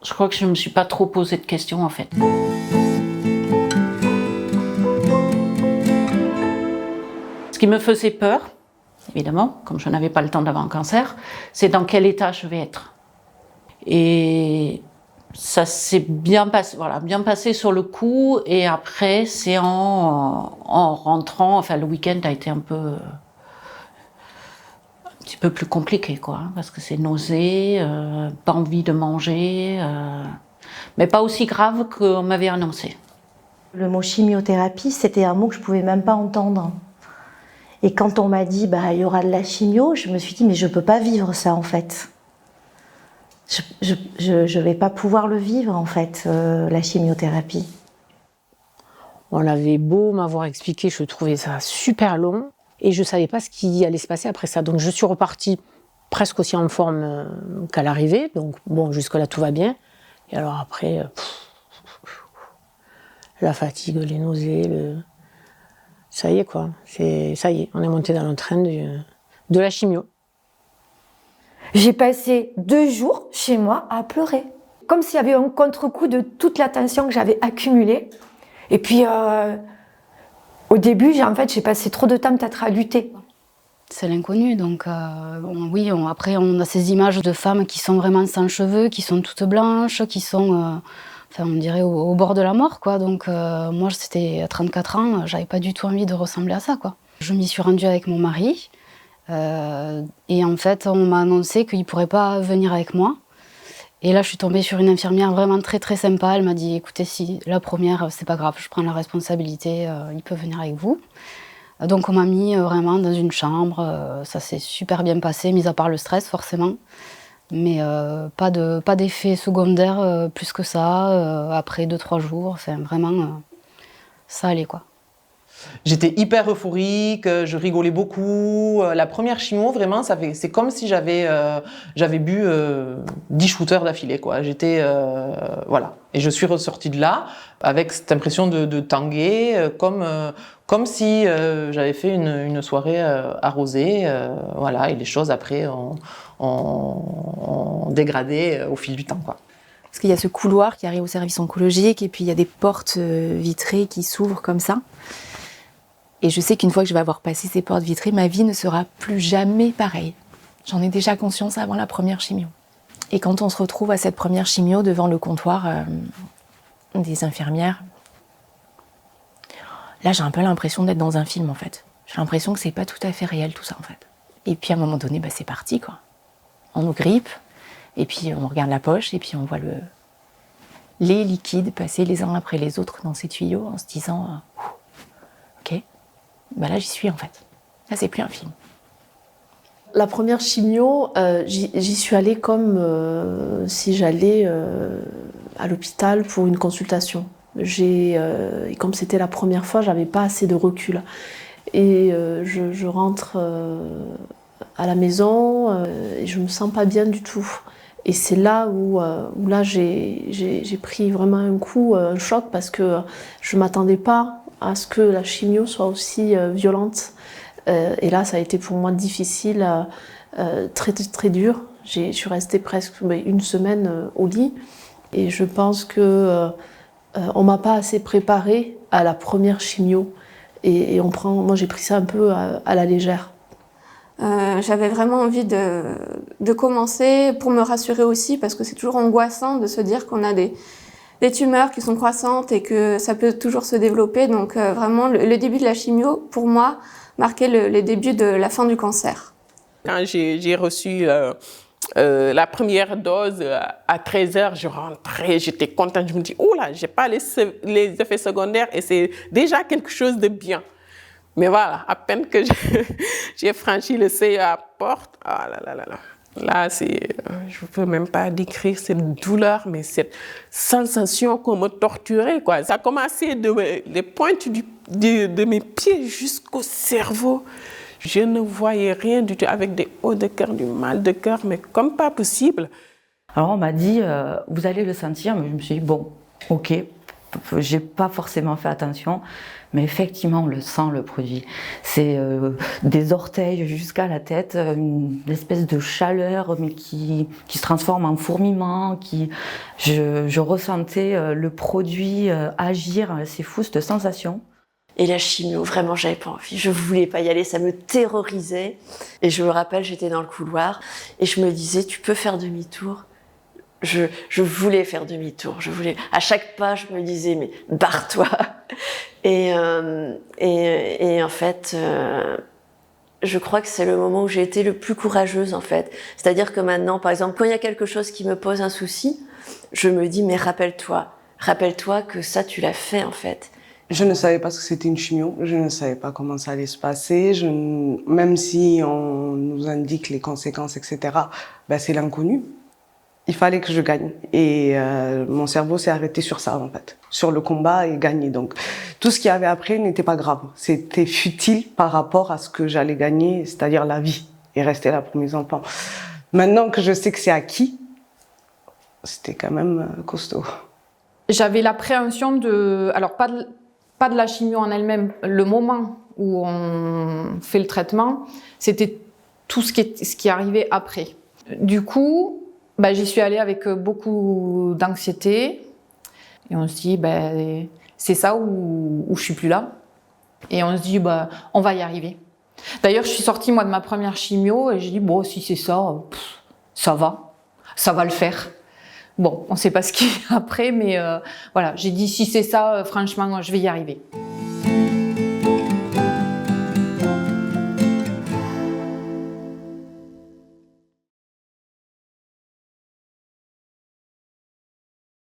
Je crois que je ne me suis pas trop posé de questions en fait. Ce qui me faisait peur, évidemment, comme je n'avais pas le temps d'avoir un cancer, c'est dans quel état je vais être. Et ça s'est bien passé, voilà, bien passé sur le coup. Et après, c'est en rentrant, enfin le week-end a été un petit peu plus compliqué, quoi, hein, parce que c'est nausée, pas envie de manger, mais pas aussi grave qu'on m'avait annoncé. Le mot chimiothérapie, c'était un mot que je pouvais même pas entendre. Et quand on m'a dit il y aura de la chimio, je me suis dit mais je peux pas vivre ça en fait. Je vais pas pouvoir le vivre en fait, la chimiothérapie. On avait beau m'avoir expliqué, je trouvais ça super long et je savais pas ce qui allait se passer après ça. Donc je suis repartie presque aussi en forme qu'à l'arrivée. Donc bon, jusque-là tout va bien. Et alors après, la fatigue, les nausées, ça y est quoi. Ça y est, on est monté dans le train de la chimio. J'ai passé 2 jours chez moi à pleurer. Comme s'il y avait un contre-coup de toute la tension que j'avais accumulée. Et puis, au début, j'ai passé trop de temps peut-être à lutter. C'est l'inconnu, donc oui, après on a ces images de femmes qui sont vraiment sans cheveux, qui sont toutes blanches, qui sont, on dirait au bord de la mort, quoi. Donc moi, c'était à 34 ans, j'avais pas du tout envie de ressembler à ça, quoi. Je m'y suis rendue avec mon mari, et en fait, on m'a annoncé qu'il pourrait pas venir avec moi. Et là, je suis tombée sur une infirmière vraiment très très sympa. Elle m'a dit, écoutez, si la première, c'est pas grave, je prends la responsabilité, il peut venir avec vous. Donc on m'a mis vraiment dans une chambre, ça s'est super bien passé, mis à part le stress forcément. Mais pas d'effet secondaire plus que ça, après 2-3 jours, enfin vraiment, ça allait quoi. J'étais hyper euphorique, je rigolais beaucoup. La première chimio, vraiment, c'est comme si j'avais bu 10 shooters d'affilée, quoi. Voilà. Et je suis ressortie de là avec cette impression de tanguer, comme si j'avais fait une soirée arrosée. Voilà. Et les choses, après, ont dégradé au fil du temps, quoi. Parce qu'il y a ce couloir qui arrive au service oncologique et puis il y a des portes vitrées qui s'ouvrent comme ça. Et je sais qu'une fois que je vais avoir passé ces portes vitrées, ma vie ne sera plus jamais pareille. J'en ai déjà conscience avant la première chimio. Et quand on se retrouve à cette première chimio devant le comptoir des infirmières, là j'ai un peu l'impression d'être dans un film en fait. J'ai l'impression que c'est pas tout à fait réel tout ça en fait. Et puis à un moment donné, c'est parti quoi. On nous grippe, et puis on regarde la poche, et puis on voit les liquides passer les uns après les autres dans ces tuyaux en se disant ok. Là j'y suis en fait. Là c'est plus un film. La première chimio, j'y suis allée comme si j'allais à l'hôpital pour une consultation. Et comme c'était la première fois, j'avais pas assez de recul. Et je rentre à la maison et je me sens pas bien du tout. Et c'est là où là j'ai pris vraiment un coup, un choc, parce que je m'attendais pas à ce que la chimio soit aussi violente. Et là, ça a été pour moi difficile, très, très dur. Je suis restée presque une semaine au lit. Et je pense qu'on ne m'a pas assez préparée à la première chimio. Et moi, j'ai pris ça un peu à la légère. J'avais vraiment envie de commencer pour me rassurer aussi, parce que c'est toujours angoissant de se dire qu'on a des tumeurs qui sont croissantes et que ça peut toujours se développer. Donc vraiment, le début de la chimio, pour moi, marquait le début de la fin du cancer. Quand j'ai reçu la première dose à 13h, je rentrais, j'étais contente. Je me dis, oh là, j'ai pas les effets secondaires et c'est déjà quelque chose de bien. Mais voilà, à peine que j'ai franchi le seuil à la porte, oh là là là là. Là, je ne peux même pas décrire cette douleur, mais cette sensation qu'on me torturait, quoi. Ça a commencé des pointes de mes pieds jusqu'au cerveau. Je ne voyais rien du tout, avec des hauts de cœur, du mal de cœur, mais comme pas possible. Alors on m'a dit, vous allez le sentir, mais je me suis dit, bon, ok, j'ai pas forcément fait attention, mais effectivement, on le sent, le produit. C'est des orteils jusqu'à la tête, une espèce de chaleur, mais qui se transforme en fourmillement. Je ressentais le produit agir, c'est fou cette sensation. Et la chimio, vraiment, j'avais pas envie. Je voulais pas y aller, ça me terrorisait. Et je me rappelle, j'étais dans le couloir et je me disais, tu peux faire demi-tour. Je voulais faire demi-tour. À chaque pas, je me disais, mais barre-toi. Et en fait, je crois que c'est le moment où j'ai été le plus courageuse, en fait. C'est-à-dire que maintenant, par exemple, quand il y a quelque chose qui me pose un souci, je me dis, mais rappelle-toi que ça, tu l'as fait, en fait. Je ne savais pas ce que c'était une chimio, je ne savais pas comment ça allait se passer, même si on nous indique les conséquences, etc., ben c'est l'inconnu. Il fallait que je gagne et mon cerveau s'est arrêté sur ça en fait, sur le combat et gagner. Donc tout ce qu'il y avait après n'était pas grave, c'était futile par rapport à ce que j'allais gagner, c'est-à-dire la vie et rester là pour mes enfants. Maintenant que je sais que c'est acquis, c'était quand même costaud. J'avais l'appréhension alors pas de la chimio en elle-même, le moment où on fait le traitement, c'était tout ce qui arrivait après. Du coup, j'y suis allée avec beaucoup d'anxiété et on se dit, c'est ça ou je suis plus là. Et on se dit, on va y arriver. D'ailleurs, je suis sortie moi de ma première chimio et j'ai dit, bon, si c'est ça, ça va le faire. Bon, on ne sait pas ce qu'il y a après, mais voilà, j'ai dit si c'est ça, franchement, je vais y arriver.